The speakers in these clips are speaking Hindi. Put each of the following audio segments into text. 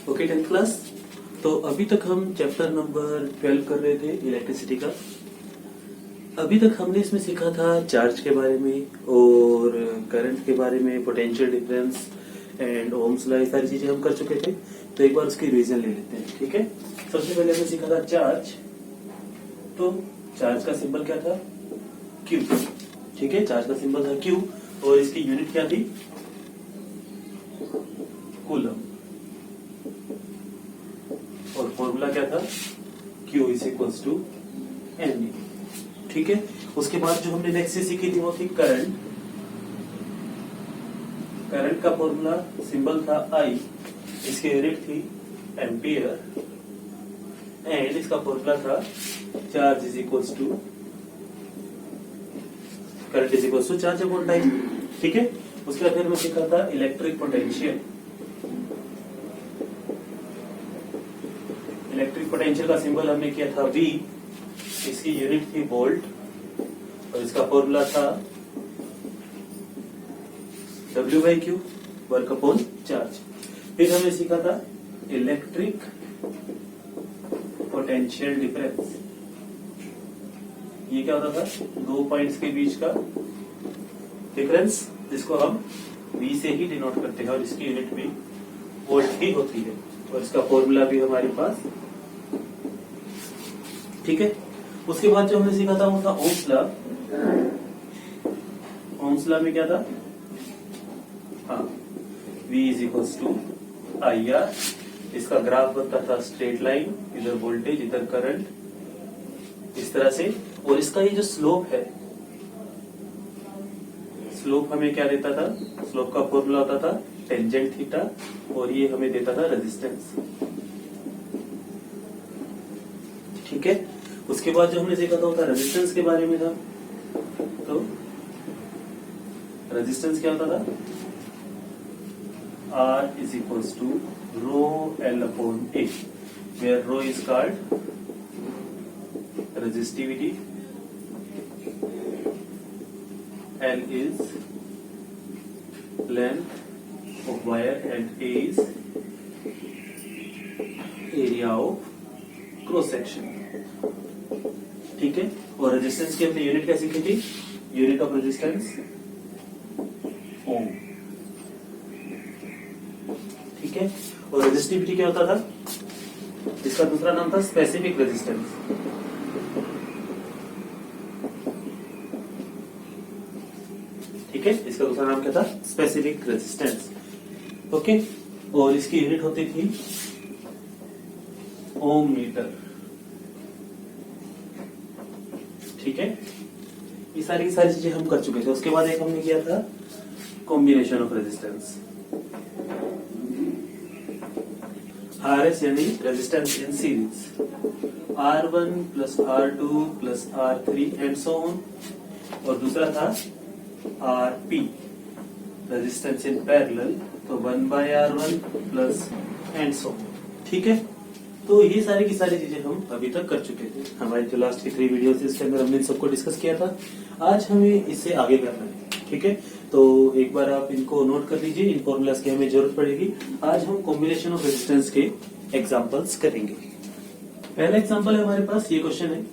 Okay 10th class. तो अभी तक हम चैप्टर नंबर 12 कर रहे थे इलेक्ट्रिसिटी का। अभी तक हमने इसमें सीखा था चार्ज के बारे में और करंट के बारे में, potential difference and Ohm's law, ये सारी चीजें हम कर चुके थे। तो एक बार उसकी रिवीजन ले लेते हैं, ठीक है। सबसे पहले हमने सीखा था चार्ज। तो चार्ज का सिंबल क्या था? क्यू, ठीक है। चार्ज का सिंबल था क्यू और इसकी यूनिट क्या थी? कूलम। और फॉर्मूला क्या था? Q is equals to M, ठीक है। उसके बाद जो हमने नेक्स्ट से सीखी थी वो थी करंट। करंट का फॉर्मूला सिंबल था I, इसकी यूनिट थी एम्पियर एंड इसका फॉर्मूला था charge is equals to current is equals to charge upon time, ठीक है। उसके बाद फिर हमने सीखा था इलेक्ट्रिक पोटेंशियल। इलेक्ट्रिक पोटेंशियल का सिंबल हमने किया था V, इसकी यूनिट थी वोल्ट और इसका फॉर्मूला था W/Q, वर्क अपॉन चार्ज। फिर हमने सीखा था इलेक्ट्रिक पोटेंशियल डिफरेंस। ये क्या होता था? दो पॉइंट्स के बीच का डिफरेंस, जिसको हम V से ही डिनोट करते हैं और इसकी यूनिट भी वोल्ट ही होती है और इसका फॉर्मूला भी हमारे पास, ठीक है। उसके बाद जो हमने सीखा था वो था ओम्स लॉ। ओम्स लॉ में क्या था? हाँ, V is equals to IR। इसका ग्राफ बनता था स्ट्रेट लाइन, इधर वोल्टेज इधर करंट, इस तरह से। और इसका ये जो स्लोप है, स्लोप हमें क्या देता था? स्लोप का फॉर्मूला होता था टेंजेंट थीटा और ये हमें देता था रेजिस्टेंस, ठीक है। उसके बाद जो हमने सीखा था वो था रेजिस्टेंस के बारे में था। तो रेजिस्टेंस क्या होता था? R is equals to rho L upon A, where rho is called resistivity, L is length of wire and A is area of cross section, ठीक है। और रेजिस्टेंस की हमने यूनिट क्या सीखी थी? यूनिट ऑफ रेजिस्टेंस ओम, ठीक है। और रेजिस्टिविटी क्या होता था? इसका दूसरा नाम था स्पेसिफिक रेजिस्टेंस, ठीक है। इसका दूसरा नाम क्या था? Specific resistance, okay. और इसकी यूनिट होती थी ओम मीटर, ठीक है। ये सारी की सारी चीजें हम कर चुके थे। उसके बाद एक हमने किया था कॉम्बिनेशन ऑफ रेजिस्टेंस, RS यानी resistance in series, R1 plus R2 plus R3 and so on. और दूसरा था RP, रेजिस्टेंस इन पैरेलल, तो 1/R1 प्लस एंड सो, ठीक है। तो ये सारी की सारी चीजें हम अभी तक कर चुके थे। हमारी जो लास्ट की 3 वीडियोस इसके अंदर हमने इन सबको डिस्कस किया था। आज हमें इससे आगे करना है, ठीक है। तो एक बार आप इनको नोट कर लीजिए, इन फॉर्मूलाज की हमें जरूरत पड़ेगी। आज हम कॉम्बिनेशन ऑफ रेजिस्टेंस के एग्जाम्पल्स करेंगे। पहला एग्जाम्पल है हमारे पास, ये क्वेश्चन है,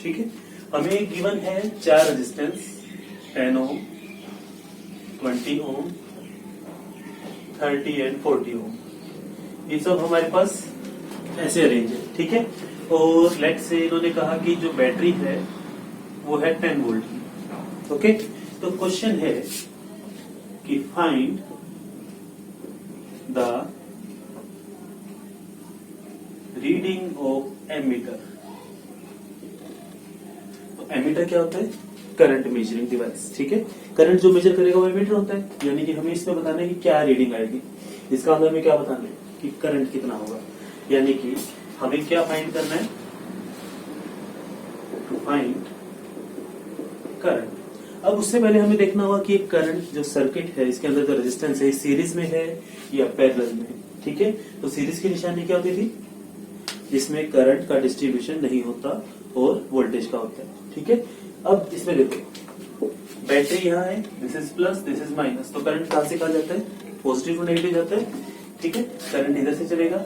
ठीक है। हमें गिवन है 4 रेजिस्टेंस, 10 ओम, 20 ओम, 30 एंड 40 ओम। ये सब हमारे पास ऐसे अरेंज है, ठीक है। और लेट से इन्होंने कहा कि जो बैटरी है वो है 10 वोल्ट की, ओके। तो क्वेश्चन है कि find the reading of ammeter. तो एमीटर क्या होता है? करंट मेजरिंग डिवाइस, ठीक है। करंट जो मेजर करेगा वो एमीटर होता है, यानी कि हमें इसमें बताना है कि क्या रीडिंग आएगी। इसका मतलब हमें क्या बताना है कि करंट कितना होगा, यानी कि हमें क्या फाइंड करना है? To find current. अब उससे पहले हमें देखना होगा कि एक करंट जो सर्किट है, इसके अंदर जो रेजिस्टेंस है, सीरीज में है या पैरेलल में, ठीक है। तो सीरीज की निशानी क्या होती थी? जिसमें करंट का डिस्ट्रीब्यूशन नहीं होता और वोल्टेज का होता है, ठीक है। अब इसमें देखो, बैटरी यहाँ है, this is plus this is minus, तो करंट कहां से कहा जाता है? पॉजिटिव टू नेगेटिव जाता है, ठीक है। करंट इधर से चलेगा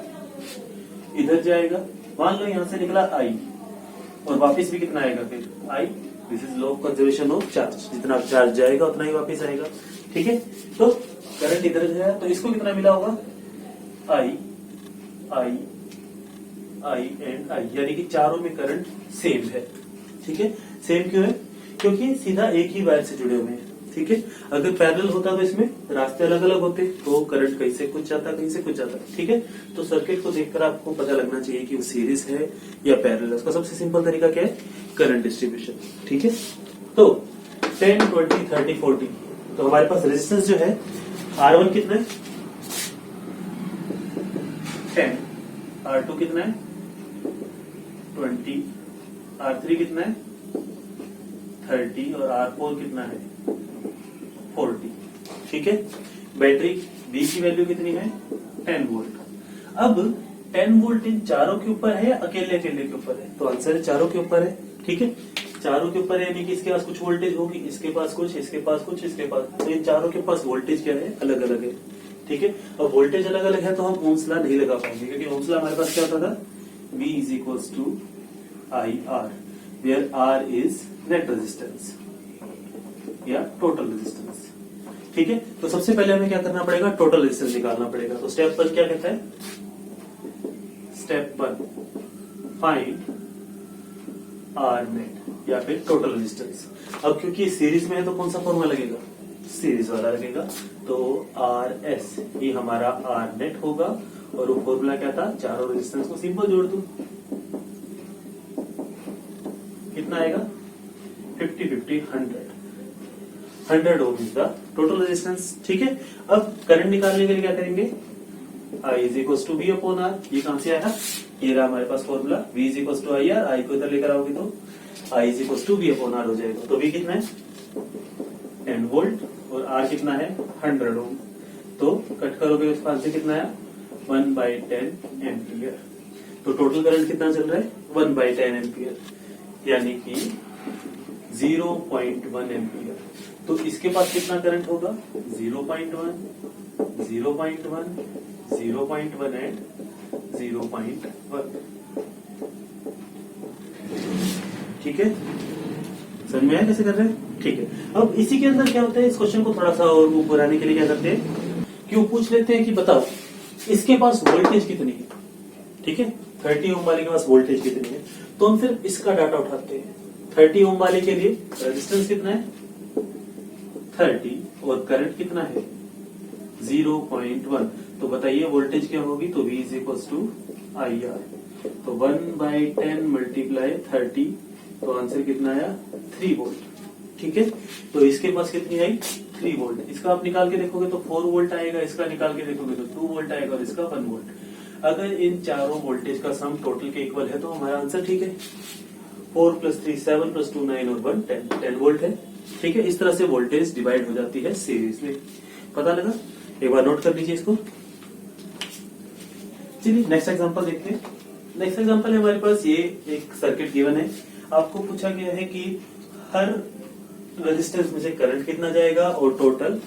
इधर जाएगा, मान लो यहां से निकला I और वापस भी कितना आएगा फिर I। This is law of conservation of charge, जितना चार्ज जाएगा उतना ही वापस आएगा। ठीक है, तो करंट इधर है तो इसको कितना मिला होगा I एंड I, यानी कि चारों में करंट सेम है। ठीक है, सेम क्यों है? क्योंकि सीधा एक ही वायर से जुड़े हुए हैं। ठीक है, अगर पैरेलल होता तो इसमें रास्ते अलग अलग होते, तो करंट कहीं से कुछ जाता कहीं से कुछ जाता। ठीक है, तो सर्किट को देखकर आपको पता लगना चाहिए कि वो सीरीज है या पैरेलल है। उसका सबसे सिंपल तरीका क्या है? Current distribution. ठीक है, तो 10, 20, 30, 40, तो हमारे पास रेजिस्टेंस जो है R1 कितना है 10, R2 कितना है 20, R3 कितना है 30 और R4 कितना है 40। ठीक है, बैटरी B की वैल्यू कितनी है 10 वोल्ट। अब 10 वोल्ट इन चारों के ऊपर है या अकेले अकेले के ऊपर है? तो आंसर है चारों के ऊपर है। ठीक है, चारों के ऊपर है, यानी कि इसके पास कुछ वोल्टेज होगी, इसके पास कुछ, इसके पास कुछ, इसके पास, तो इन चारों के पास वोल्टेज क्या है? अलग अलग है। ठीक है, अब वोल्टेज अलग अलग है तो हम ओम्स लॉ नहीं लगा पाएंगे, क्योंकि ओम्स लॉ हमारे पास क्या होता था? V is equals to IR, where R is net resistance या टोटल रेजिस्टेंस। ठीक है, तो सबसे पहले हमें क्या करना पड़ेगा? टोटल रेजिस्टेंस निकालना पड़ेगा। तो स्टेप 1 क्या कहता है? स्टेप 1 फाइंड R नेट या फिर टोटल रेजिस्टेंस। अब क्योंकि सीरीज में है तो कौन सा फॉर्मूला लगेगा? सीरीज वाला लगेगा, तो RS ये हमारा R नेट होगा। और वो फॉर्मूला क्या था? चारों रेजिस्टेंस को सिंपल जोड़ दो, कितना आएगा? 50, 50, 100 ओम इज द टोटल रेजिस्टेंस। ठीक है, अब करंट निकालने के लिए क्या करेंगे? I is equal to V upon R। ये कहां से आया? ये रहा हमारे पास formula, V is equal to IR। I को इधर लेकर आओगे तो I is equal to V upon R हो जाएगा। तो V कितना है 10 वोल्ट और R कितना है 100 ओम। तो कट करोगे उसका आंसर कितना है 1/10 एम्पियर। तो टोटल करंट कितना चल रहा है 1/10 एम्पियर, यानी कि 0.1 एम्पियर। तो इसके पास कितना करंट होगा? 0.1, 0.1, 0.1 एंड 0.1। ठीक है, समझ में आया कैसे कर रहे हैं? ठीक है, अब इसी के अंदर क्या होता है, इस क्वेश्चन को थोड़ा सा और ऊपर आने के लिए क्या करते हैं कि वो पूछ लेते हैं कि बताओ इसके पास वोल्टेज कितनी है। ठीक है, 30 ओम वाले के पास वोल्टेज कितनी है, तो हम फिर इसका डाटा उठाते हैं। 30 ओम वाले के लिए रेजिस्टेंस कितना है 30 और करंट कितना है 0.1। तो बताइए वोल्टेज क्या होगी? तो V is equal to IR। तो 1/10 मल्टीप्लाई 30, तो आंसर कितना आया 3 वोल्ट। ठीक है, तो इसके पास कितनी आई 3 वोल्ट। इसका आप निकाल के देखोगे तो 4 वोल्ट आएगा, इसका निकाल के देखोगे तो 2 वोल्ट आएगा और इसका 1 वोल्ट। अगर इन चारों वोल्टेज का सम टोटल के इक्वल है तो हमारा आंसर ठीक है। 4 + 3 7 + 2 9 और 1 10 वोल्ट है। ठीक है, इस तरह से वोल्टेज डिवाइड हो जाती है सीरीज में। पता लगा? एक बार नोट कर लीजिए इसको। चलिए नेक्स्ट एग्जांपल देखते हैं। नेक्स्ट एग्जांपल है हमारे पास, ये एक सर्किट गिवन है। आपको पूछा गया है कि हर रेजिस्टेंस में से करंट कितना जाएगा और टोटल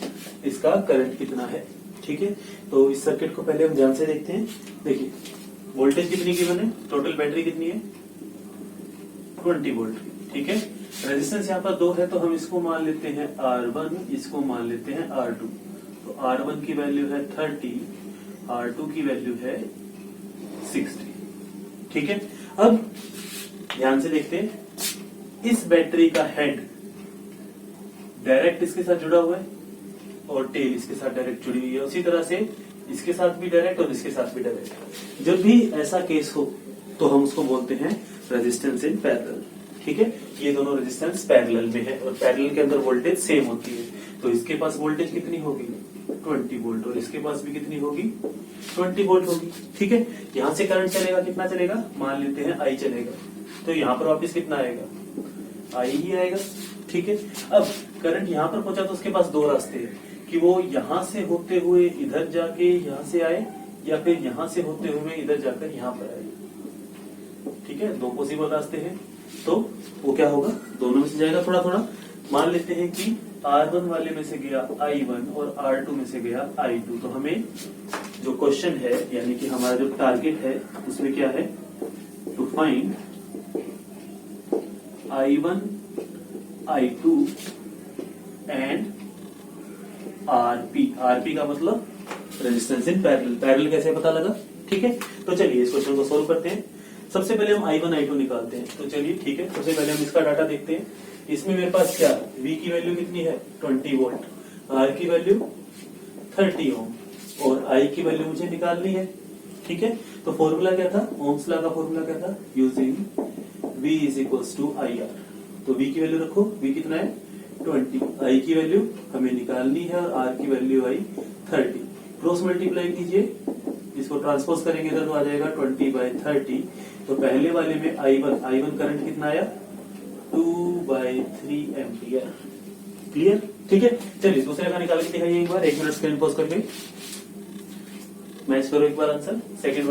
इसका करंट कितना है। ठीक है, तो इस सर्किट को पहले हम ध्यान से देखते हैं। देखिए वोल्टेज कितनी गिवन है, टोटल बैटरी कितनी है 20 वोल्ट। ठीक है, रेजिस्टेंस यहाँ पर 2 है तो हम इसको मान लेते हैं R1, इसको मान लेते हैं R2। तो R1 की वैल्यू है 30, R2 की वैल्यू है 60। ठीक है, अब ध्यान से देखते हैं, इस बैटरी का हेड डायरेक्ट इसके साथ जुड़ा हुआ है और टेल इसके साथ डायरेक्ट जुड़ी हुई है। उसी तरह से इसके साथ भी डायरेक्ट और इसके साथ भी डायरेक्ट। जब भी ऐसा केस हो तो हम उसको बोलते हैं रेजिस्टेंस इन पैरेलल। ठीक है, ये दोनों रेजिस्टेंस पैरेलल में है और पैरेलल के अंदर वोल्टेज सेम होती है। तो इसके पास वोल्टेज कितनी होगी 20 वोल्ट और इसके पास भी कितनी होगी 20 वोल्ट होगी। ठीक है, यहां से करंट चलेगा, कितना चलेगा मान लेते हैं I चलेगा। तो यहाँ पर वापिस कितना आएगा I ही आएगा। ठीक है, अब करंट यहाँ पर पहुंचा तो उसके पास 2 रास्ते हैं कि वो यहां से होते हुए इधर जाके यहां से आए या फिर यहां से होते हुए इधर जाकर यहाँ पर आए। ठीक है, 2 पॉसिबल रास्ते हैं। तो वो क्या होगा, दोनों में से जाएगा थोड़ा थोड़ा। मान लेते हैं कि R1 वाले में से गया I1 और R2 में से गया I2। तो हमें जो क्वेश्चन है यानी कि हमारा जो टारगेट है उसमें क्या है, to find I1, I2 and RP का मतलब रेजिस्टेंस इन पैरेलल। पैरेलल कैसे पता लगा, ठीक है। तो चलिए इस क्वेश्चन को सोल्व करते हैं। सबसे पहले हम I1 I2 निकालते हैं। तो चलिए ठीक है, सबसे पहले हम इसका डाटा देखते हैं। इसमें मेरे पास क्या, V की वैल्यू कितनी है 20 वोल्ट, R की वैल्यू 30 ओम और I की वैल्यू मुझे निकालनी है, ठीक है। तो फॉर्मूला क्या था, ओम्स लॉ का फॉर्मूला क्या था, using V is equals to IR। तो V की वैल्यू रखो, V कितना है 20, I की वैल्यू हमें निकालनी है और R की वैल्यू आई 30। क्रॉस मल्टीप्लाई कीजिए, इसको ट्रांसपोज करेंगे तो आ जाएगा 20/30। तो पहले वाले में I1 करंट कितना आया 2/3 एम्पियर। क्लियर, ठीक है। चलिए दूसरे का निकाल के दिखाइए एक बार, 1 मिनट स्क्रीन पॉज करके मैच करो एक बार आंसर। सेकंड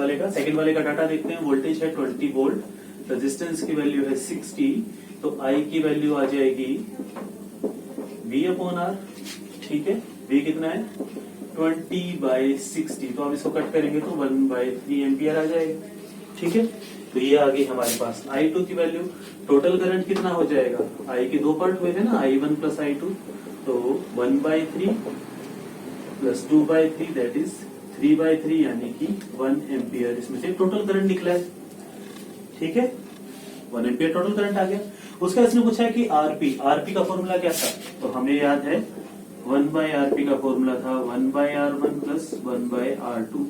वाले का डाटा देखते हैं। वोल्टेज है 20 वोल्ट, रेजिस्टेंस की वैल्यू है 60, तो I की वैल्यू आ जाएगी V/R, ठीक है। V कितना है 20/60, तो आप इसको कट करेंगे तो 1/3 एम्पियर आ जाएगा, ठीक है। तो ये आ गई हमारे पास I2 की वैल्यू। टोटल करंट कितना हो जाएगा, I के दो पार्ट हुए थे ना, I1 प्लस I2, तो 1/3 प्लस 2/3 दैट इज 3/3 यानी कि 1 एम्पियर इसमें से टोटल करंट निकला है, ठीक है। 1 एम्पियर टोटल करंट आ गया। उसका इसने पूछा है कि आरपी का फॉर्मूला क्या था, तो हमें याद है 1/RP का फॉर्मूला था 1/R1 plus 1/R2।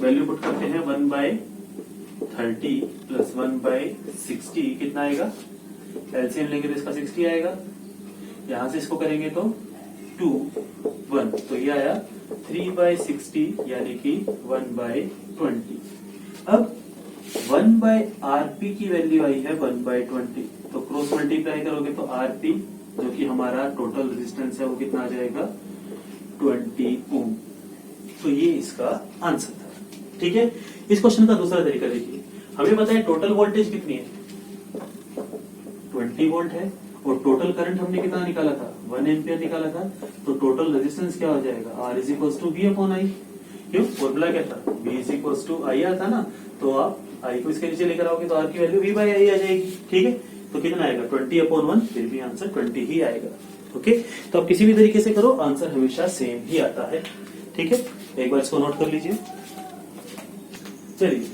Value put करते हैं 1/30 प्लस 1/60 कितना आएगा, एलसीएम लेंगे तो इसका 60 आएगा, यहां से इसको करेंगे तो 2 1, तो ये आया 3/60 यानी कि 1/20। अब 1/RP की वैल्यू आई है 1/20, तो क्रॉस मल्टीप्लाई करोगे तो RP जो कि हमारा टोटल रेजिस्टेंस है वो कितना आ जाएगा 20 ओम। तो ये इसका आंसर था, ठीक है। इस क्वेश्चन का दूसरा तरीका देखिए। हमें पता है टोटल वोल्टेज कितनी है 20 वोल्ट है और टोटल करंट हमने कितना निकाला था 1 एम्पियर निकाला था, तो टोटल रेजिस्टेंस क्या हो जाएगा R is equals to V/I। क्यों, फॉर्मूला क्या था V is equals to IR था ना, तो आप I को इसके नीचे लेकर आओगे तो R की वैल्यू V/I आ जाएगी, ठीक है। तो कितना आएगा 20/1, फिर भी आंसर 20 ही आएगा, ओके। तो आप किसी भी तरीके से करो आंसर हमेशा सेम ही आता है, ठीक है। एक बार इसको नोट कर लीजिए। चलिए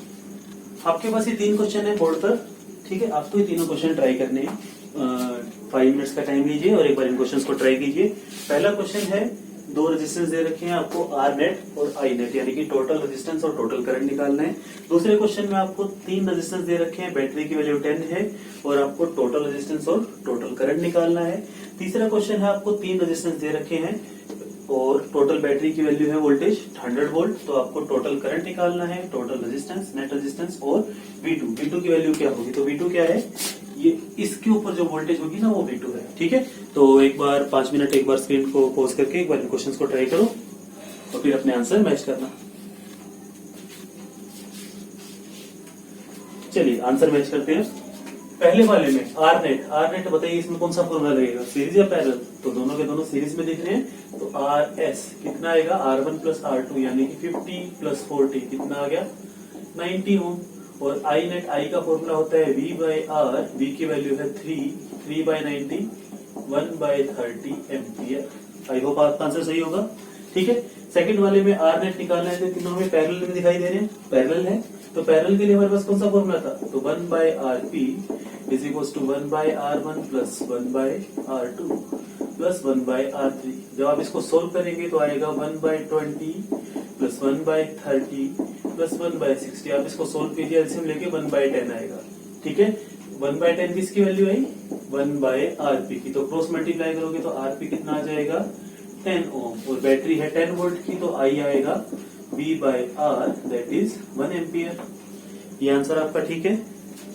आपके पास ये 3 क्वेश्चन है बोर्ड पर, ठीक है। आपको ये तीनों क्वेश्चन ट्राई करने हैं। 5 मिनट्स का टाइम लीजिए और एक बार इन क्वेश्चन को ट्राई कीजिए। पहला क्वेश्चन है, 2 रेजिस्टेंस दे रखे हैं आपको R नेट और I नेट, यानी कि टोटल रेजिस्टेंस और टोटल करंट निकालना है। दूसरे क्वेश्चन में आपको 3 रेजिस्टेंस दे रखे हैं, बैटरी की वैल्यू 10 है और आपको टोटल रेजिस्टेंस और टोटल करंट निकालना है। तीसरा क्वेश्चन है, आपको 3 रेजिस्टेंस दे रखे हैं और टोटल बैटरी की वैल्यू है वोल्टेज 100 वोल्ट, तो आपको टोटल करंट निकालना है, टोटल रेजिस्टेंस, नेट रेजिस्टेंस और V2 की वैल्यू क्या होगी, तो V2 क्या है, ये इसके ऊपर जो वोल्टेज होगी ना वो V2 है, ठीक है। तो एक बार 5 मिनट एक बार स्क्रीन को पॉज करके एक बार इन क्वेश्चंस को ट्राई करो और फिर अपने आंसर मैच करना। चलिए आंसर मैच करते हैं। पहले वाले में R नेट बताइए इसमें कौन सा फॉर्मूला लगेगा, सीरीज या पैरेलल, तो दोनों के दोनों सीरीज में दिख रहे हैं, तो RS कितना आएगा R1 प्लस R2 यानी कि 50 प्लस 40 कितना आ गया 90 ओम। और I नेट, I का फॉर्मूला होता है V/R, V की वैल्यू है 3/90 1/30 एम्पियर। आई होप आपका आंसर सही होगा, ठीक है। सेकंड वाले में R नेट निकालना है, तो तीनों में पैरेलल में दिखाई दे रहे हैं, पैरेलल है, तो पैरेलल के लिए हमारे पास कौन सा फॉर्मूला था, तो 1/RP is equals to 1/R1 plus 1/R2 plus 1/R3। जब आप इसको सोल्व करेंगे तो आएगा 1/20 प्लस 1/30 प्लस 1/60। आप इसको सोल्व कीजिए, एलसीएम लेके 1/10 आएगा, ठीक है। 1/10 किसकी वैल्यू आई 1/RP की, तो क्रॉस मल्टीप्लाई करोगे तो RP कितना आ जाएगा 10 ओम और बैटरी है 10 वोल्ट की, तो I आएगा V/R दैट इज 1 एम्पियर। ये आंसर आपका ठीक है।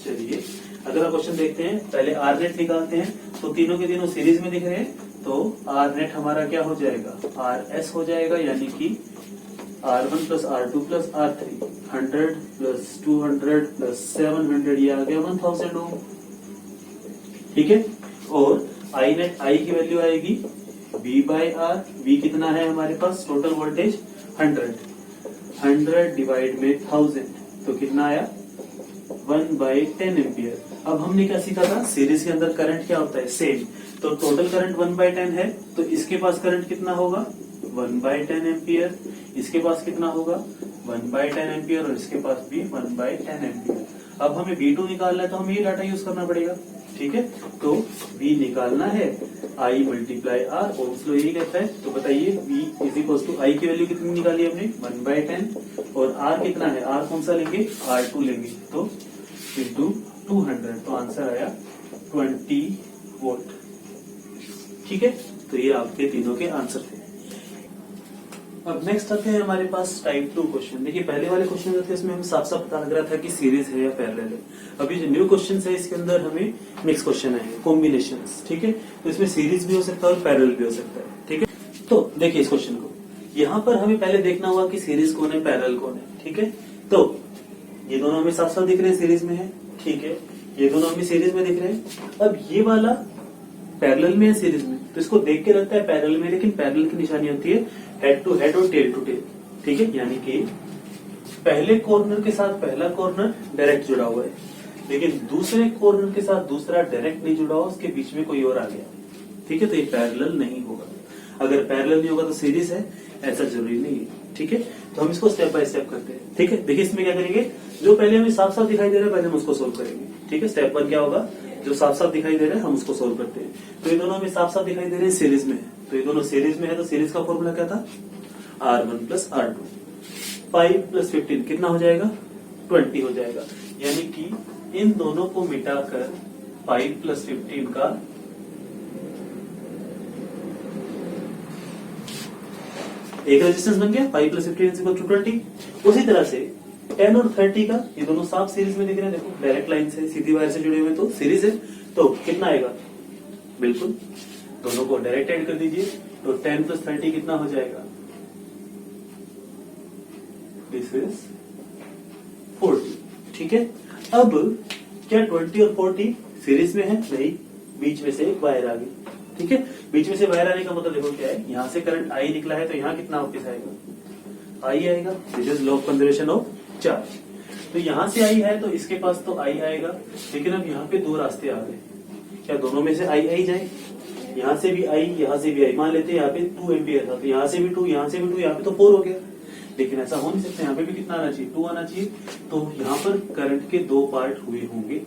चलिए अगला क्वेश्चन देखते हैं। पहले R नेट निकालते हैं, तो तीनों के तीनों सीरीज में दिख रहे हैं, तो R नेट हमारा क्या हो जाएगा RS हो जाएगा, यानी कि R1 plus R2 plus R3 100 plus 200 plus 700 ये आ गया 1000 ओम, ठीक है। और I नेट, I की वैल्यू आएगी V/R, V कितना है हमारे पास टोटल वोल्टेज 100 100 डिवाइड में 1000 तो कितना आया 1/10 एम्पियर। अब हमने क्या सीखा था, सीरीज के अंदर करंट क्या होता है, सेम। तो टोटल करंट 1/10 है, तो इसके पास करंट कितना होगा 1/10 एम्पियर, इसके पास कितना होगा 1/10 एम्पियर और इसके पास भी 1/10 एम्पियर। अब हमें V2 निकालना है तो हमें ये डाटा यूज करना पड़ेगा, ठीक है। तो V निकालना है I × R, ओम्स लॉ यही कहता है। तो बताइए V = I की वैल्यू कितनी निकाली हमने 1/10 और R कितना है, R कौन सा लेंगे R2 लेंगे, तो × 200 तो आंसर आया 20 वोल्ट, ठीक है। तो ये आपके तीनों के आंसर थे। अब नेक्स्ट आते हैं हमारे पास टाइप 2 क्वेश्चन। देखिए पहले वाले क्वेश्चन जो थे इसमें हम साफ साफ पता लग रहा था कि सीरीज है या पैरेलल है। अभी जो न्यू क्वेश्चन है इसके अंदर हमें मिक्स क्वेश्चन आएंगे, कॉम्बिनेशंस, ठीक है। तो इसमें सीरीज भी हो सकता है और पैरेलल भी हो सकता है, ठीक है। तो देखिए इस क्वेश्चन को, यहाँ पर हमें पहले देखना होगा कि सीरीज कौन है पैरेलल कौन है, ठीक है। तो ये दोनों हमें साफ साफ दिख रहे हैं सीरीज में है, ठीक है। ये दोनों हमें सीरीज में दिख रहे हैं। अब ये वाला पैरेलल में है सीरीज में, तो इसको देख के लगता है पैरेलल में, लेकिन पैरेलल की निशानी होती है हेड टू हेड और टेल टू टेल, ठीक है। यानी कि पहले कॉर्नर के साथ पहला कॉर्नर डायरेक्ट जुड़ा हुआ है, लेकिन दूसरे कॉर्नर के साथ दूसरा डायरेक्ट नहीं जुड़ा हुआ, उसके बीच में कोई और आ गया, ठीक है। तो ये पैरेलल नहीं होगा। अगर पैरेलल नहीं होगा तो सीरीज है, ऐसा जरूरी नहीं है, ठीक है। तो हम इसको स्टेप बाय स्टेप करते हैं, ठीक है। देखिए इसमें क्या करेंगे, जो पहले हमें साफ साफ दिखाई दे रहा है पहले हम उसको सोल्व करेंगे, ठीक है। स्टेप 1 क्या होगा, जो साफ साफ दिखाई दे रहा है हम उसको सोल्व करते हैं। तो ये दोनों हमें साफ साफ दिखाई दे रहे हैं सीरीज में है, तो ये दोनों सीरीज में है, तो सीरीज का फॉर्मूला क्या था R1 + R2। 5 + 15 कितना हो जाएगा 20 हो जाएगा। यानी कि इन दोनों को मिटाकर 5 + 15 का एक रेजिस्टेंस बन गया, 5 + 15 = 20। उसी तरह से 10 और 30 का, ये दोनों साफ सीरीज में दिख रहे हैं, देखो डायरेक्ट लाइन से सीधी वायर से जुड़े हुए, तो सीरीज है। तो कितना आएगा, बिल्कुल दोनों को डायरेक्ट ऐड कर दीजिए, तो 10 + 30 कितना हो जाएगा, दिस इज 40, ठीक है। अब क्या 20 और 40 सीरीज में है, नहीं, बीच में से एक वायर आ गई, ठीक है। बीच में से वायर आने का मतलब देखो क्या है, यहां से करंट I निकला है, तो यहां कितना वापस आएगा I आएगा, this is law of conservation of charge. तो यहां से I है तो इसके पास तो I आएगा, लेकिन अब यहाँ पे दो रास्ते आ गए, क्या दोनों में से I जाए, यहाँ से भी I यहाँ से भी I, मान लेते हैं यहाँ पे 2 एम्पियर था, तो यहाँ से भी 2 यहाँ से भी 2, यहाँ पे तो 4 हो गया, लेकिन ऐसा हो नहीं सकता, यहाँ पे भी कितना आना चाहिए 2 आना चाहिए। तो यहाँ पर करंट के 2 पार्ट हुए होंगे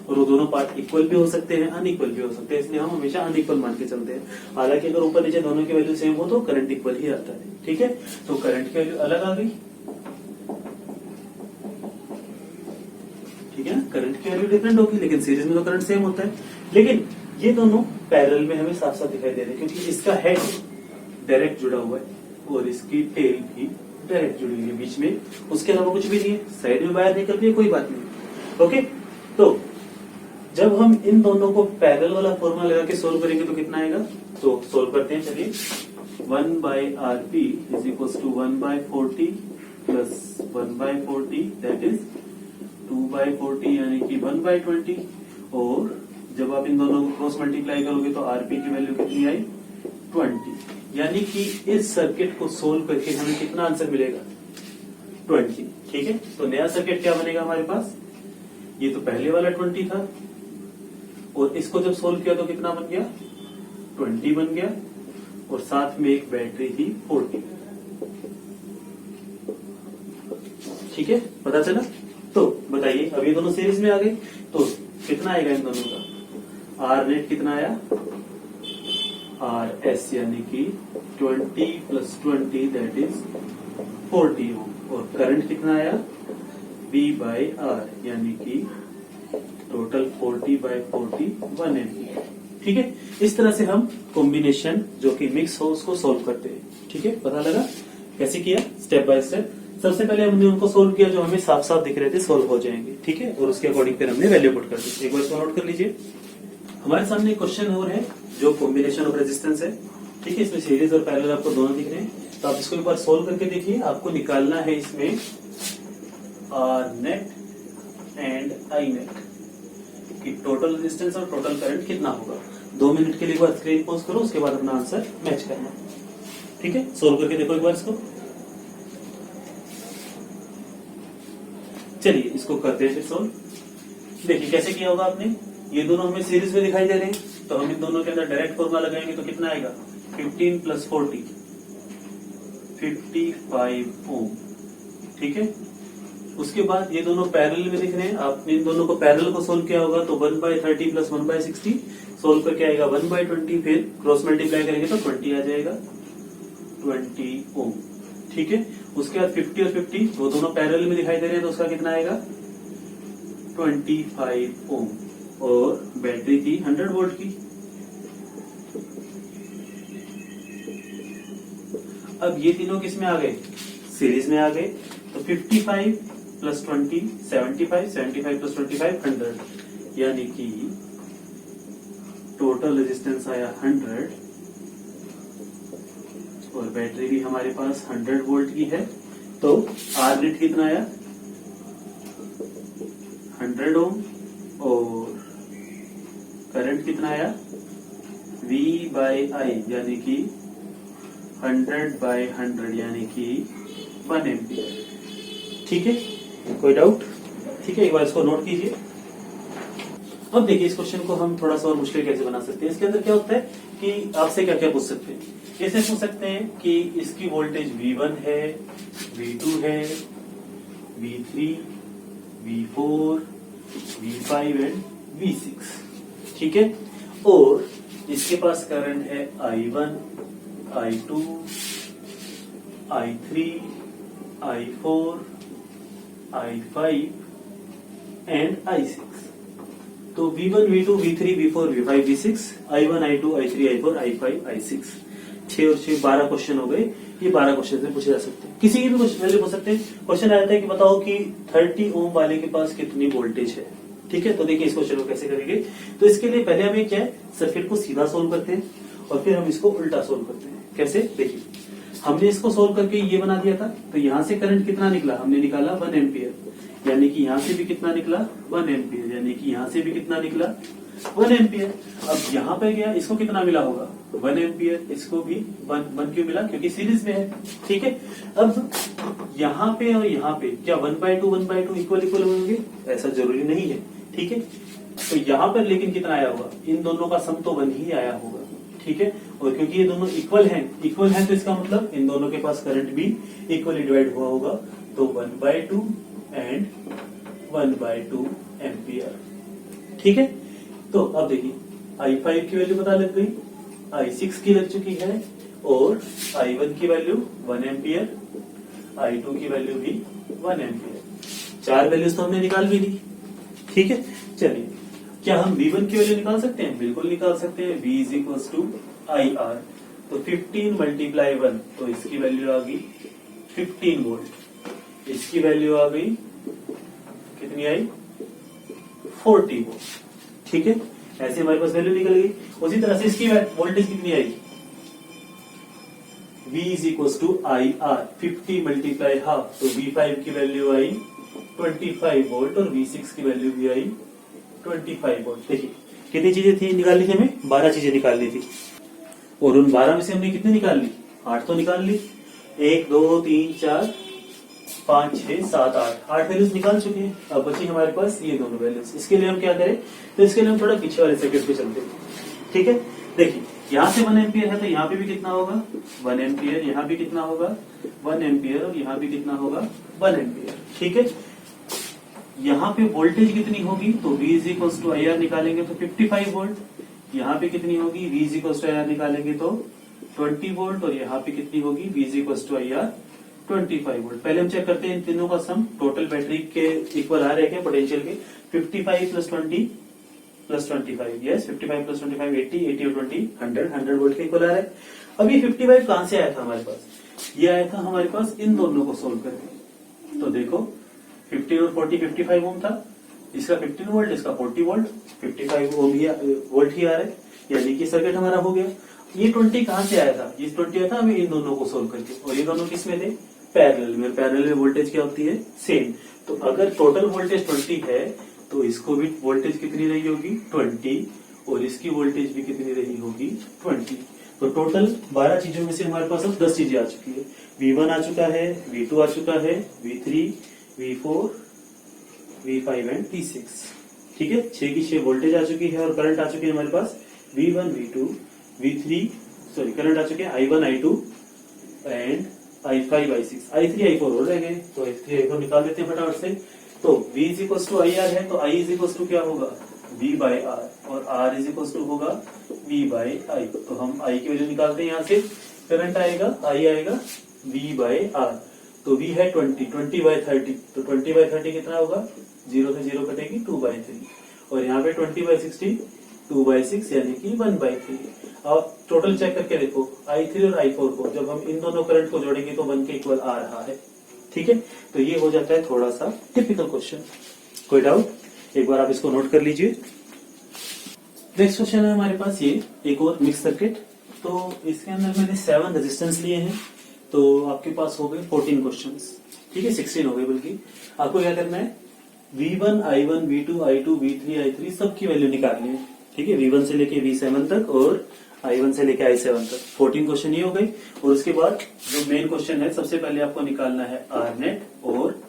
और वो दोनों पार्ट इक्वल भी हो सकते हैं, अनइक्वल भी हो सकते हैं, इसलिए हम हमेशा अनइक्वल मान के चलते हैं। हालांकि अगर ऊपर नीचे दोनों की वैल्यू सेम हो तो करंट इक्वल ही आता है, ठीक है। तो करंट की वैल्यू अलग आ गई, ठीक है ना, करंट की वैल्यू डिफरेंट होगी, लेकिन सीरीज में तो करंट सेम होता है। लेकिन ये दोनों पैरेलल में हमें साफ साफ दिखाई दे रहे हैं, क्योंकि इसका हेड डायरेक्ट जुड़ा हुआ है और इसकी टेल भी डायरेक्ट जुड़ी हुई है बीच में, उसके अलावा कुछ भी नहीं है, साइड में वायर निकल रही है, कोई बात नहीं, ओके। तो जब हम इन दोनों को पैरेलल वाला फॉर्मूला लगा के सोल्व करेंगे तो कितना आएगा, तो सोल्व करते हैं, चलिए। 1/RP = 1/40 + 1/40 दैट इज 2/40, यानी कि 1/20। और जब आप इन दोनों को क्रॉस मल्टीप्लाई करोगे तो RP की वैल्यू कितनी आई 20। यानी कि इस सर्किट को सोल्व करके हमें कितना आंसर मिलेगा 20, ठीक है। तो नया सर्किट क्या बनेगा हमारे पास, ये तो पहले वाला 20 था और इसको जब सोल्व किया तो कितना बन गया 20 बन गया, और साथ में एक बैटरी थी 40, ठीक है, पता चला। तो बताइए अब ये दोनों सीरीज में आ गए, तो कितना आएगा इन दोनों का, R नेट कितना आया RS, यानी कि 20 + 20 दैट इज 40 ओम, और करंट कितना आया V/R, यानी कि टोटल 40/40 1 एम्पियर, ठीक है। इस तरह से हम कॉम्बिनेशन जो कि मिक्स हो उसको सोल्व करते हैं, ठीक है। पता लगा कैसे किया, स्टेप बाय स्टेप। सबसे पहले हमने उनको सोल्व किया जो हमें साफ साफ दिख रहे थे, सोल्व हो जाएंगे, ठीक है। और उसके अकॉर्डिंग फिर हमने वैल्यू पुट कर दी। एक बार इसको नोट कर लीजिए, हमारे सामने एक क्वेश्चन और है जो कॉम्बिनेशन ऑफ रेजिस्टेंस है, ठीक है। इसमें सीरीज और पैरेलल आपको दोनों दिख रहे हैं, तो आप इसको एक बार सोल्व करके देखिए। आपको निकालना है इसमें R net and I net कि टोटल रेजिस्टेंस और टोटल करंट कितना होगा। 2 मिनट के लिए एक बार स्क्रीन पॉज करो, उसके बाद अपना आंसर मैच करना, ठीक है। सोल्व करके देखो एक बार इसको। चलिए इसको करते हैं फिर सोल्व। देखिए कैसे किया होगा आपने, ये दोनों हमें सीरीज में दिखाई दे रहे हैं, तो हम इन दोनों के अंदर डायरेक्ट फॉर्मूला लगाएंगे तो कितना आएगा 15 + 40 55 ओम। ठीक है, उसके बाद ये दोनों पैरेलल में दिख रहे हैं, आपने इन दोनों को पैरेलल को सोल्व किया होगा तो 1/30 + 1/60 सोल्व करके आएगा 1/20, फिर क्रॉस मल्टीप्लाई करेंगे तो 20 आ जाएगा 20 ओम। ठीक है, उसके बाद 50 और 50 वो दोनों पैरेलल में दिखाई दे रहे हैं तो उसका कितना आएगा 25 ओम। और बैटरी थी 100 वोल्ट की। अब ये तीनों किस में आ गए, सीरीज में आ गए, तो 55 + 20 75, 75 + 25 100, यानी कि टोटल रेजिस्टेंस आया 100 और बैटरी भी हमारे पास 100 वोल्ट की है, तो आर नेट कितना आया 100 ओम और करंट कितना आया V/I यानी कि 100/100 यानी कि 1 एम्पियर। ठीक है, कोई डाउट? ठीक है, एक बार इसको नोट कीजिए। अब देखिए इस क्वेश्चन को हम थोड़ा सा और मुश्किल कैसे बना सकते हैं। इसके अंदर क्या होता है कि आपसे क्या क्या पूछ सकते हैं, कैसे पूछ सकते हैं कि इसकी वोल्टेज V1 है, V2 है, V3, V4, V5 and V6। ठीक है, और इसके पास करंट है I1, I2, I3, I4, I5 and I6। तो V1, V2, V3, V4, V5, V6, I1, I2, I3, I4, I5, I6, 6 और 6 12 क्वेश्चन हो गए। ये 12 क्वेश्चन से पूछे जा सकते हैं, किसी की भी वैल्यू पूछ सकते हैं। क्वेश्चन आता है कि बताओ कि 30 ओम वाले के पास कितनी वोल्टेज है। ठीक है, तो देखिए इस क्वेश्चन को कैसे करेंगे। तो इसके लिए पहले हमें क्या है, सर्किट को सीधा सोल्व करते हैं और फिर हम इसको उल्टा सोल्व करते हैं। कैसे, देखिए हमने इसको सोल्व करके ये बना दिया था, तो यहाँ से करंट कितना निकला, हमने निकाला 1 एम्पियर, यानी कि यहाँ से भी कितना निकला 1 एम्पियर, यानी कि यहाँ से भी कितना निकला 1 एम्पियर। अब यहाँ पे गया, इसको कितना मिला होगा 1 एम्पियर, इसको भी 1 क्यों मिला, क्योंकि सीरीज में है। ठीक है, अब यहाँ पे और यहाँ पे क्या 1/2 इक्वल होंगे, ऐसा जरूरी नहीं है। ठीक है, तो यहाँ पर लेकिन कितना आया होगा, इन दोनों का सम तो 1 ही आया होगा। ठीक है, और क्योंकि ये दोनों इक्वल हैं तो इसका मतलब इन दोनों के पास करंट भी इक्वली डिवाइड हुआ होगा, तो 1/2 एंड 1/2 एम्पियर। ठीक है, तो अब देखिए I5 की वैल्यू पता लग गई, I6 की लग चुकी है और I1 की वैल्यू 1 एम्पियर, I2 की वैल्यू भी 1 एम्पियर। 4 वैल्यूज तो हमने निकाल भी ली। ठीक है, चलिए क्या हम V1 की वैल्यू निकाल सकते हैं, बिल्कुल निकाल सकते हैं। V = IR, तो 15 × 1, तो इसकी वैल्यू आ गई 15 वोल्ट, इसकी वैल्यू आ गई कितनी आई 40 वोल्ट। ठीक है, ऐसे हमारे पास वैल्यू निकल गई। उसी तरह से इसकी वोल्टेज कितनी आई, V = IR 50 × ½ तो V5 की वैल्यू आई 25 वोल्ट और V6 की वैल्यू भी आई 25 वोल्ट। देखिए कितनी चीजें थी निकालनी थी, हमें 12 चीजें निकालनी थी, और उन 12 में से हमने कितनी निकाल ली, 8 तो निकाल ली। 1 2 3 4 5 6 7 8 वैल्यूज निकाल चुके हैं। अब बची हमारे पास ये दोनों वैल्यूज। इसके लिए हम क्या करें, तो इसके लिए हम थोड़ा पीछे वाले सर्किट पे चलते हैं। ठीक है, देखिए यहाँ से 1 एम्पियर है तो यहाँ पे भी कितना होगा 1 एम्पियर, यहाँ भी कितना होगा 1 एम्पियर और यहाँ भी कितना होगा 1 एम्पियर। ठीक है, यहाँ पे वोल्टेज कितनी होगी, तो V = IR निकालेंगे तो 55 वोल्ट, यहाँ पे कितनी होगी V = IR निकालेंगे तो 20 वोल्ट, और यहाँ पे कितनी होगी V = IR 25 वोल्ट। पहले हम चेक करते हैं इन तीनों का सम, टोटल बैटरी के इक्वल आ रहे हैं पोटेंशियल के, 55 + 20 + 25, यस 55 + 25 80, 80 और 20 100 वोल्ट के इक्वल आ रहा है। अब ये 55 कहां से आया था हमारे पास, ये आया था हमारे पास इन दोनों को सोल्व करके। तो देखो 15 और 40 55 ओम था, इसका 15 वोल्ट, इसका 40 वोल्ट, 55 ओम ही वोल्ट ही आ रहा है, यानी कि सर्किट हमारा हो गया। ये 20 कहां से आया था, ये 20 आया था हमें इन दोनों को सोल्व करके, और ये दोनों किसमें थे पैरेलल में। पैरेलल में वोल्टेज क्या होती है सेम, तो अगर टोटल वोल्टेज 20 है तो इसको भी वोल्टेज कितनी रही होगी 20, और इसकी वोल्टेज भी कितनी रही होगी 20। तो टोटल 12 चीजों में से हमारे पास अब 10 चीजें आ चुकी है। V1 आ चुका है, V2 आ चुका है, V3, V4, V5 and V6। ठीक है, 6 की 6 वोल्टेज आ चुकी है और करंट आ चुके हैं हमारे पास V1 V2 V3, sorry current आ चुके हैं I1 I2 and I5 I6, I3 I4 हो रह गए, तो I3 I4 निकाल देते हैं फटाफट से। तो V is equal to I R है, तो I इज इक्वल टू क्या होगा V बाई आर, और R इज इक्वल टू होगा V बाई आई। तो हम I की वैल्यू निकालते हैं यहाँ से, करंट आएगा I आएगा V बाई आर, तो V है 20 बाई 30, तो 20 बाई 30 कितना होगा, 0 से 0 कटेगी 2 बाई 3, और यहाँ पे 20 बाई 60 2 बाई 6 यानी कि 1 बाई 3। अब टोटल चेक करके देखो I3 और I4 को, जब हम इन दोनों करंट को जोड़ेंगे तो 1 के इक्वल आ रहा है। ठीक है, तो ये हो जाता है थोड़ा सा टिपिकल क्वेश्चन। कोई डाउट, एक बार आप इसको नोट कर लीजिए। नेक्स्ट क्वेश्चन है हमारे पास ये एक और मिक्स सर्किट, तो इसके अंदर मैंने 7 रेजिस्टेंस लिए हैं, तो आपके पास हो गए 14 क्वेश्चंस। ठीक है, 16 हो गए, बल्कि आपको क्या करना है V1 I1 V2 I2 V3 I3 सबकी वैल्यू निकालनी है। ठीक है, V1 से लेके V7 तक और I1 से लेके I7 तक 14 क्वेश्चन ये हो गई। और उसके बाद जो मेन क्वेश्चन है, सबसे पहले आपको निकालना है R नेट और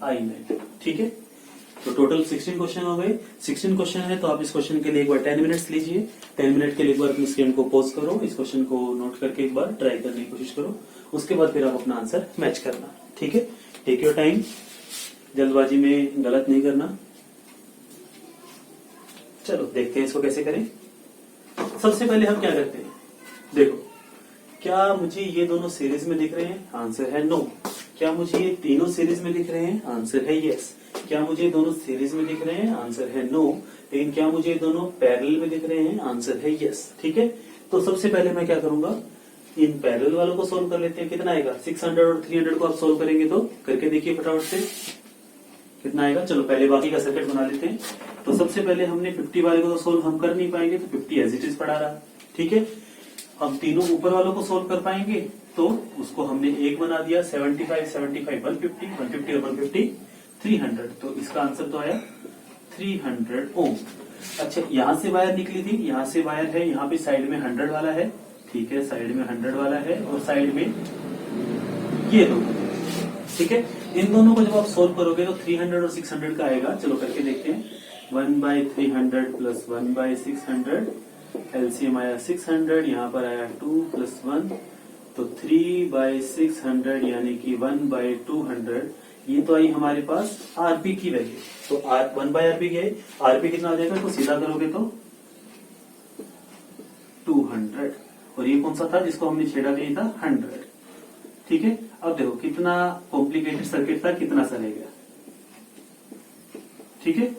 I नेट। ठीक है, तो टोटल 16 क्वेश्चन हो गए। 16 क्वेश्चन है, तो आप इस क्वेश्चन के लिए एक बार 10 मिनट्स लीजिए। 10 मिनट के लिए एक बार अपनी स्क्रीन को पॉज करो, इस क्वेश्चन को नोट करके एक बार ट्राई करने की कोशिश करो, उसके बाद फिर आप अपना आंसर मैच करना। ठीक है, टेक योर टाइम, जल्दबाजी में गलत नहीं करना। चलो देखते हैं इसको कैसे करें। सबसे पहले हम क्या करते हैं, देखो क्या मुझे ये दोनों सीरीज में दिख रहे हैं, आंसर है नो। क्या मुझे ये तीनों सीरीज में दिख रहे हैं, आंसर है यस। क्या मुझे दोनों सीरीज में दिख रहे हैं, आंसर है नो। लेकिन क्या मुझे दोनों पैरेलल में दिख रहे हैं, आंसर है यस। ठीक है, तो सबसे पहले मैं क्या करूंगा, इन पैरेलल वालों को सोल्व कर लेते हैं। कितना आएगा, 600 और 300 को आप सोल्व करेंगे तो करके देखिए फटाफट से कितना आएगा। चलो पहले बाकी का सर्किट बना लेते हैं। तो सबसे पहले हमने 50 वाले को तो सोल्व हम कर नहीं पाएंगे, तो 50 एज इट इज पड़ा रहा। ठीक है, हम तीनों ऊपर वालों को सोल्व कर पाएंगे, तो उसको हमने एक बना दिया। 75 75 150 150 और 150 300, तो इसका आंसर तो आया 300 ओम। अच्छा, यहाँ से वायर निकली थी, यहाँ से वायर है, यहाँ पे साइड में 100 वाला है। ठीक है, साइड में 100 वाला है और साइड में ये दो। ठीक है, इन दोनों को जब आप सोल्व करोगे तो 300 और 600 का आएगा। चलो करके देखते हैं। 1/300 प्लस 1/600, एलसीएम आया 600, यहाँ पर आया 2 प्लस 1, तो 3/600 यानी कि 1/200। ये तो आई हमारे पास आरपी की वैल्यू, तो 1/आरपी क्या है, आरपी कितना आ जाएगा, तो सीधा करोगे तो 200, और ये कौन सा था जिसको हमने छेड़ा किया था, 100। ठीक है, अब देखो कितना कॉम्प्लिकेटेड सर्किट था, कितना सा रह गया। ठीक है,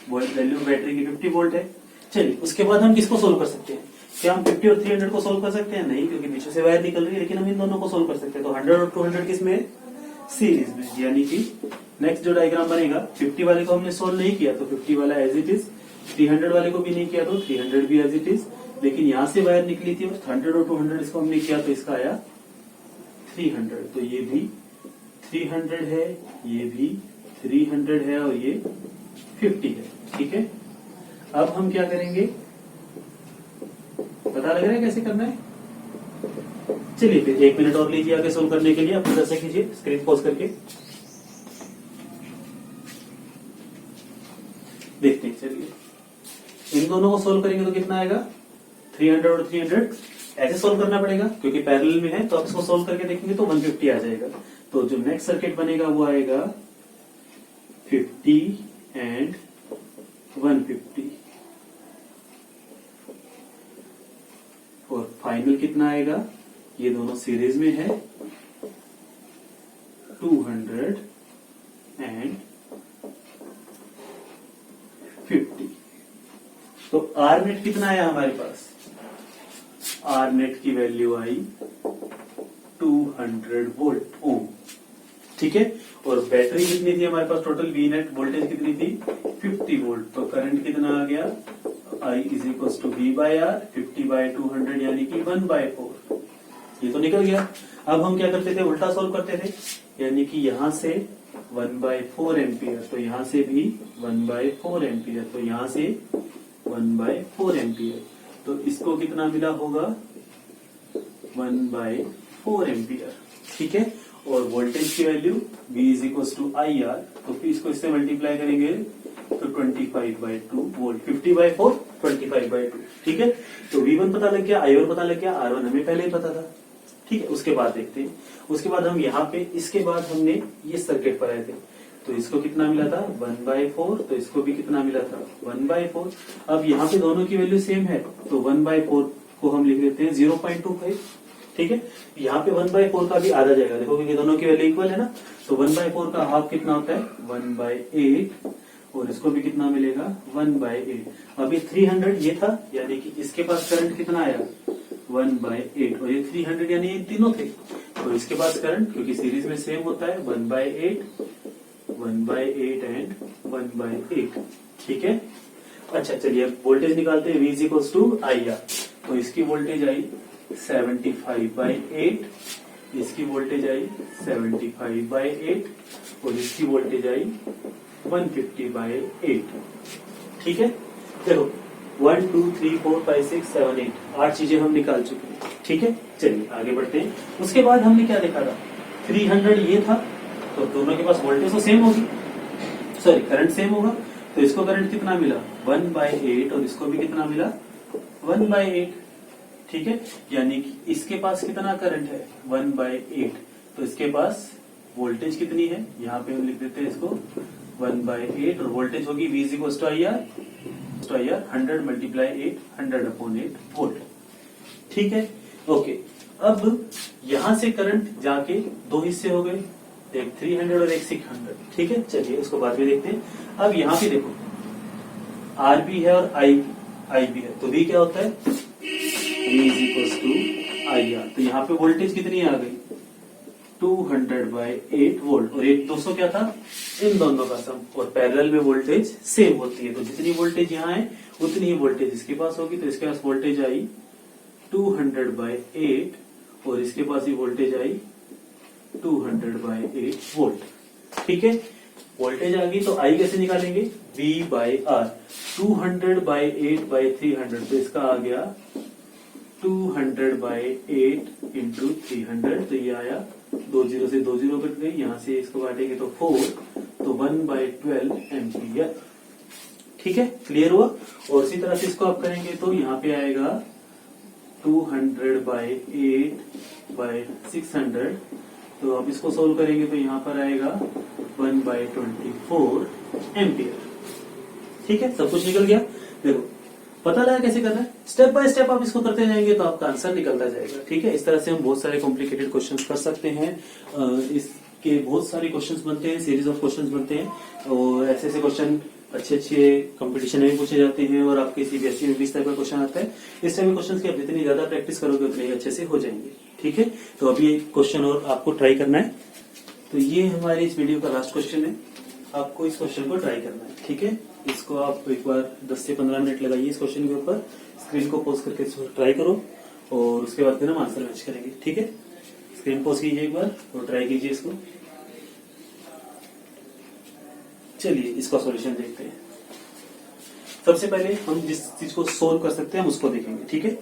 वोल्ट वैल्यू बैटरी की 50 वोल्ट है। चलिए उसके बाद हम किसको सोल्व कर सकते हैं, क्या हम 50 और 300 को सोल्व कर सकते हैं, नहीं, क्योंकि पीछे से वायर निकल रही है। लेकिन हम इन दोनों को सोल्व कर सकते हैं, तो 100 और 200 किसमें, सीरीज में। यानी कि नेक्स्ट जो डायग्राम बनेगा, 50 वाले को हमने सोल्व नहीं किया तो 50 वाला एज इट इज, 300 वाले को भी नहीं किया तो 300 भी एज इट इज। लेकिन यहाँ से वायर निकली थी और 100 और 200 इसको हमने किया तो इसका आया 300, तो ये भी 300 है, ये भी 300 है और ये 50 है। ठीक है, अब हम क्या करेंगे, पता लग रहा है कैसे करना है। चलिए फिर 1 मिनट और लीजिए आगे सोल्व करने के लिए, अपने तरह से कीजिए स्क्रीन पॉज करके। देखते हैं, चलिए इन दोनों को सोल्व करेंगे तो कितना आएगा, 300 और 300 ऐसे सोल्व करना पड़ेगा क्योंकि पैरेलल में है, तो अब इसको सोल्व करके देखेंगे तो 150 आ जाएगा। तो जो नेक्स्ट सर्किट बनेगा वो आएगा 50 एंड 150, और फाइनल कितना आएगा, ये दोनों सीरीज में है, 200 एंड 50। तो आर नेट कितना आया हमारे पास, आर नेट की वैल्यू आई 200 वोल्ट ओम। ठीक है, और बैटरी कितनी थी हमारे पास, टोटल वी नेट वोल्टेज कितनी थी, 50 वोल्ट। तो करंट कितना आ गया, I is equal to V by R, 50/200 यानी कि 1/4। ये तो निकल गया। अब हम क्या करते थे, उल्टा सोल्व करते थे, यानी कि यहां से 1/4 एम्पियर, तो यहां से भी 1/4 एम्पियर, तो यहां से 1/4 एम्पियर, तो इसको कितना मिला होगा, 1/4 एम्पियर। ठीक है, और वोल्टेज की value V is equal to I R, तो फिर इसको इससे मल्टीप्लाई करेंगे तो 25/2 वोल्ट, 50/4 25/2। ठीक है, तो V1 पता लग गया, I1 पता लग गया, R1 हमें पहले ही पता था। ठीक है, उसके बाद देखते हैं, उसके बाद हम यहाँ पे, इसके बाद हमने ये सर्किट पर आए थे, तो इसको कितना मिला था 1/4, तो इसको भी कितना मिला था 1/4। अब यहाँ पे दोनों की वैल्यू सेम है, तो 1/4 को हम लिख देते हैं 0.25। ठीक है, यहाँ पे 1/4 का भी आधा जाएगा, देखो क्योंकि दोनों की वैल्यू इक्वल है ना, तो 1/4 का हाफ कितना होता है 1/8, और इसको भी कितना मिलेगा 1/8। अभी 300 ये था, यानी कि इसके पास करंट कितना आया 1/8, और ये 300 यानी ये तीनों थे, तो इसके पास करंट, क्योंकि सीरीज में सेम होता है 1/8 एंड 1/8। ठीक है, अच्छा चलिए अब वोल्टेज निकालते हैं, V is equal to I R, तो इसकी वोल्टेज आई 75/8, इसकी वोल्टेज आई 75/8, और इसकी वोल्टेज आई 150/8। ठीक है, देखो 1 2 3 4 5 6 7 8 8 चीजें हम निकाल चुके हैं। ठीक है, चलिए आगे बढ़ते हैं। उसके बाद हमने क्या देखा था, 300 ये था, तो दोनों के पास वोल्टेज तो सेम होगी, सॉरी करंट सेम होगा, तो इसको करंट कितना मिला 1/8, और इसको भी कितना मिला 1/8। ठीक है, यानी कि इसके पास कितना करंट है 1/8, तो इसके पास वोल्टेज कितनी है, यहाँ पे हम लिख देते हैं इसको 1/8, और वोल्टेज होगी V is equal to I R, 100 multiply 8, 100/8 volt. ठीक है, ओके। अब यहां से करंट जाके दो हिस्से हो गए, एक 300 और एक 600। ठीक है, चलिए उसको बाद में देखते हैं। अब यहाँ पे देखो आर भी है और आई भी है, तो V क्या होता है V is equal to I R, तो यहाँ पे वोल्टेज कितनी आ गई 200/8 वोल्ट, और एक 200 क्या था इन दोनों का सम, और पैरेलल में वोल्टेज सेम होती है, तो जितनी वोल्टेज यहाँ है उतनी ही वोल्टेज इसके पास होगी, तो इसके पास वोल्टेज आई 200/8, और इसके पास ही वोल्टेज आई 200/8 वोल्ट। ठीक है, वोल्टेज आ गई, तो आई कैसे निकालेंगे V/R, 200/8/300, तो इसका आ गया 200/8 इंटू 300, तो ये आया 2 0 से 2 0 कट गई, यहां से इसको काटेंगे तो 4, तो 1/12 एम्पियर। ठीक है, क्लियर हुआ। और इसी तरह से इसको आप करेंगे तो यहाँ पे आएगा 200/8/600, तो आप इसको सोल्व करेंगे तो यहाँ पर आएगा 1/24 एम्पियर। ठीक है, सब कुछ निकल गया। देखो पता लगा कैसे करना है, स्टेप बाय स्टेप आप इसको करते जाएंगे तो आपका आंसर निकलता जाएगा। ठीक है, इस तरह से हम बहुत सारे कॉम्प्लिकेटेड क्वेश्चंस कर सकते हैं, इसके बहुत सारे क्वेश्चंस बनते हैं, सीरीज ऑफ क्वेश्चंस बनते हैं, और ऐसे ऐसे क्वेश्चन अच्छे कंपटीशन में भी पूछे जाते हैं, और आपके सीबीएसई में भी इस टाइप का क्वेश्चन आता है। इस टाइप के क्वेश्चन की आप जितनी ज्यादा प्रैक्टिस करोगे उतने ही अच्छे से हो जाएंगे। ठीक है, तो अभी एक क्वेश्चन और आपको ट्राई करना है, तो ये हमारी इस वीडियो का लास्ट क्वेश्चन है, आपको इस क्वेश्चन को ट्राई करना है। ठीक है, इसको आप एक बार 10 से 15 मिनट लगाइए इस क्वेश्चन के ऊपर, स्क्रीन को पॉज करके इसको ट्राई करो, और उसके बाद फिर हम आंसर मैच करेंगे। ठीक है, स्क्रीन पॉज कीजिए एक बार और ट्राई कीजिए इसको। चलिए इसका सॉल्यूशन देखते हैं। सबसे पहले हम जिस चीज को सोल्व कर सकते हैं हम उसको देखेंगे। ठीक है,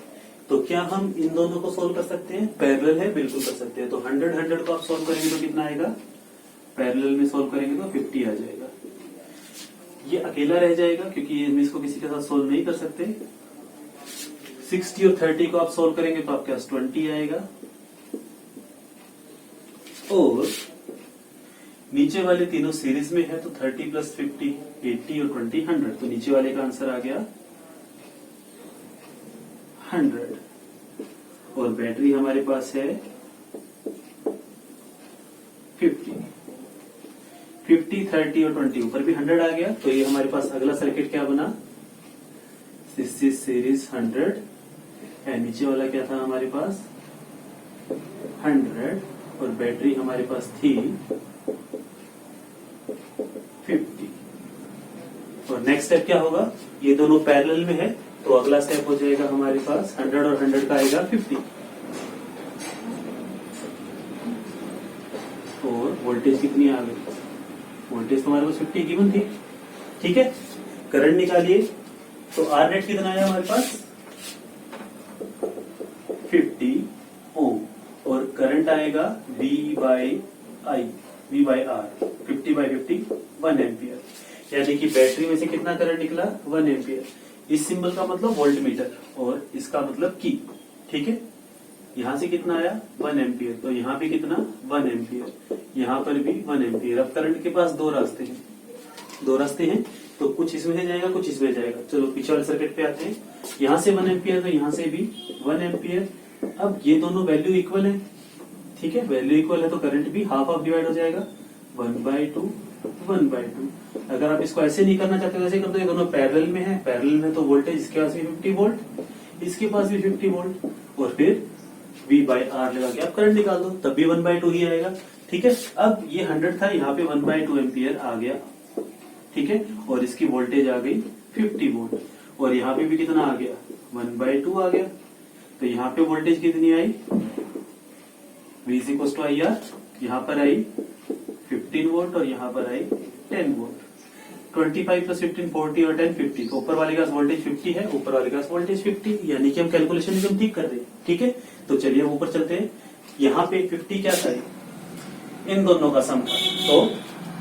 तो क्या हम इन दोनों को सोल्व कर सकते हैं, पैरेलल है बिल्कुल कर सकते हैं, तो 100 को आप सोल्व करेंगे तो कितना आएगा, पैरेलल में सोल्व करेंगे तो 50 आ जाएगा। ये अकेला रह जाएगा क्योंकि हम इसको किसी के साथ सोल्व नहीं कर सकते। 60 और 30 को आप सोल्व करेंगे तो आपके पास 20 आएगा, और नीचे वाले तीनों सीरीज में है तो 30 + 50 80 और 20 100, तो नीचे वाले का आंसर आ गया 100। और बैटरी हमारे पास है 50 30 और 20, ऊपर भी 100 आ गया, तो ये हमारे पास अगला सर्किट क्या बना, दिस इज सीरीज 100 है, नीचे वाला क्या था हमारे पास 100, और बैटरी हमारे पास थी 50। और नेक्स्ट स्टेप क्या होगा, ये दोनों पैरेलल में है, तो अगला स्टेप हो जाएगा हमारे पास 100 और 100 का आएगा 50, और वोल्टेज कितनी आ गई, वोल्टेज तो हमारे पास 50 गिवन थी। ठीक है, करंट निकालिए, तो आर नेट कितना आया हमारे पास 50 ओम, और करंट आएगा V/R, I V by R 50/50 1 ampere, यानी कि बैटरी में से कितना करंट निकला 1 एम्पियर। इस सिंबल का मतलब वोल्ट मीटर और इसका मतलब की, ठीक है। यहाँ से कितना आया 1 एम्पियर, तो यहाँ पे कितना 1 एम्पियर, यहाँ पर भी 1 एम्पियर। अब करंट के पास दो रास्ते हैं, तो कुछ इसमें से जाएगा कुछ इसमें जाएगा। चलो पीछे वाले सर्किट पे आते हैं। यहाँ से 1 एम्पियर तो यहाँ से भी 1 एम्पियर। अब ये दोनों वैल्यू इक्वल है, ठीक है, वैल्यू इक्वल है तो करंट भी हाफ हाफ डिवाइड हो जाएगा 1/2 1/2। अगर आप इसको ऐसे नहीं करना चाहते वैसे कर दो, ये दोनों पैरेलल में है, पैरेलल में तो वोल्टेज इसके पास भी 50 वोल्ट, इसके पास भी 50 वोल्ट, और फिर V by R लगा के आप करंट निकाल दो, तब भी 1/2 ही आएगा, ठीक है। अब ये 100 था, यहाँ पे 1/2 एम्पियर आ गया, ठीक है, और इसकी वोल्टेज आ गई 50 वोल्ट, और यहाँ पे भी कितना आ गया 1/2 आ गया। तो यहाँ पे वोल्टेज कितनी आई V = IR, यहाँ पर आई 15 वोल्ट और यहाँ पर आई 10 वोल्ट। 25 + 15 40 और 10 50, तो ऊपर वाले का वोल्टेज 50 है, ऊपर वाले का वोल्टेज 50, यानी कि हम कैलकुलेशन एकदम ठीक कर रहे हैं, ठीक है। तो चलिए हम ऊपर चलते हैं। यहाँ पे 50 क्या था, इन दोनों का सम था, तो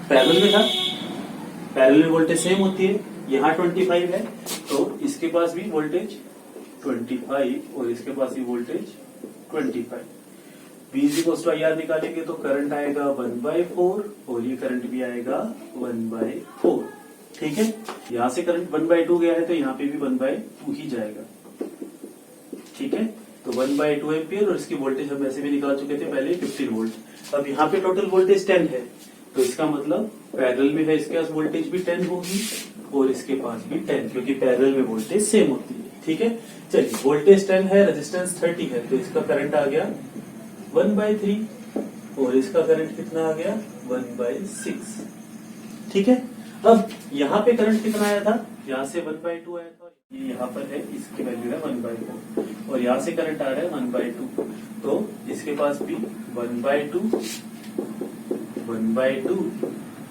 पैरेलल में था, पैरेलल में वोल्टेज सेम होती है। यहाँ 25 है तो इसके पास भी वोल्टेज 25 और इसके पास भी वोल्टेज 25। V = IR निकालेंगे तो करंट आएगा 1/4 और ये करंट भी आएगा 1/4, ठीक है। यहाँ से करंट 1/2 गया है तो यहाँ पे भी 1/2 ही जाएगा, ठीक है। तो 1/2 एम्पियर, और इसकी वोल्टेज हम वैसे भी निकाल चुके थे पहले 15 वोल्ट। अब यहाँ पे टोटल वोल्टेज 10 है, तो इसका मतलब पैरेलल में है, इसके पास वोल्टेज भी 10 होगी और इसके पास भी 10, क्योंकि पैरेलल में वोल्टेज सेम होती है, ठीक है। चलिए वोल्टेज 10 है, रेजिस्टेंस 30 है, तो इसका करंट आ गया 1/3 और इसका करंट कितना आ गया 1/6, ठीक है। अब यहाँ पे करंट कितना आया था, यहाँ से 1/2 आया था, ये यहाँ पर है, इसकी वैल्यू है 1/4, और यहाँ से करंट आ रहा है 1/2, तो इसके पास भी 1/2 1/2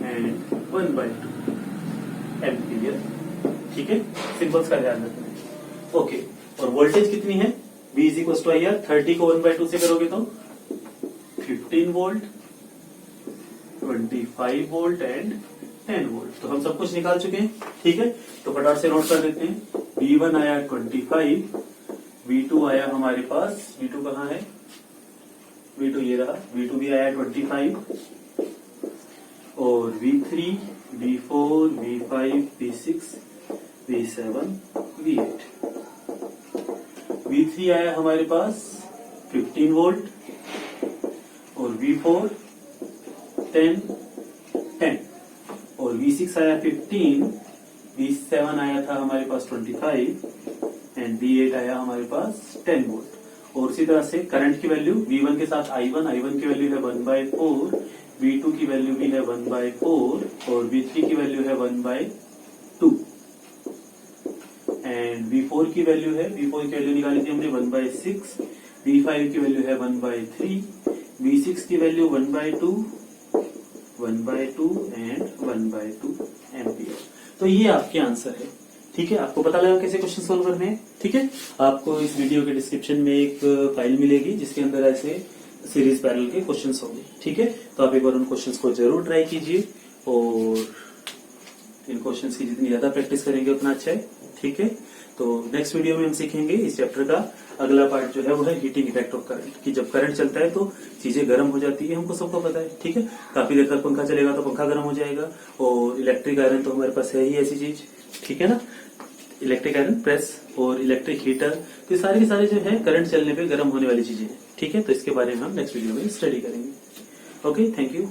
एंड 1/2 एम्पियर, ठीक है। सिंबल्स का ध्यान रखना, ओके। और वोल्टेज कितनी है V = IR, 30 को 1/2 से करोगे तो 15 वोल्ट, 25 वोल्ट एंड 10 वोल्ट। तो हम सब कुछ निकाल चुके हैं, ठीक है। तो फटाफट से नोट कर देते हैं। V1 आया 25, V2 आया हमारे पास, V2 कहाँ है, V2 ये रहा, V2 भी आया 25, और V3, V4, V5, V6, V7, V8। V3 आया हमारे पास 15 वोल्ट और V4 10 और V6 आया 15, V7 आया था हमारे पास 25 एंड V8 आया हमारे पास 10 वोल्ट। और उसी तरह से करंट की वैल्यू V1 के साथ I1 की वैल्यू है 1/4, V2 की वैल्यू भी है 1/4 और V3 की वैल्यू है 1/2 एंड V4 की वैल्यू निकाली थी हमने 1/6, V5 की वैल्यू है 1/3, V6 की वैल्यू 1/2 एंड 1/2 एम्पियर। तो ये आपके आंसर है, ठीक है। आपको पता लगा कैसे क्वेश्चन सोल्व करने हैं, ठीक है। आपको इस वीडियो के डिस्क्रिप्शन में एक फाइल मिलेगी जिसके अंदर ऐसे सीरीज पैरेलल के क्वेश्चंस होंगे, ठीक है। तो आप एक बार उन क्वेश्चंस को जरूर ट्राई कीजिए, और इन क्वेश्चंस की जितनी ज्यादा प्रैक्टिस करेंगे उतना अच्छा है, ठीक है। तो नेक्स्ट वीडियो में हम सीखेंगे इस चैप्टर का अगला पार्ट जो है वो है हीटिंग इफेक्ट ऑफ करंट, कि जब करंट चलता है तो चीजें गर्म हो जाती है, हमको सबको पता है, ठीक है। काफी देर तक पंखा चलेगा तो पंखा गर्म हो जाएगा, और इलेक्ट्रिक आयरन तो हमारे पास है ही ऐसी चीज, ठीक है ना। इलेक्ट्रिक आयरन प्रेस और इलेक्ट्रिक हीटर, तो ये सारे के सारे जो है करंट चलने पे गर्म होने वाली चीजें हैं, ठीक है। तो इसके बारे में हम नेक्स्ट वीडियो में स्टडी करेंगे। Okay, thank you.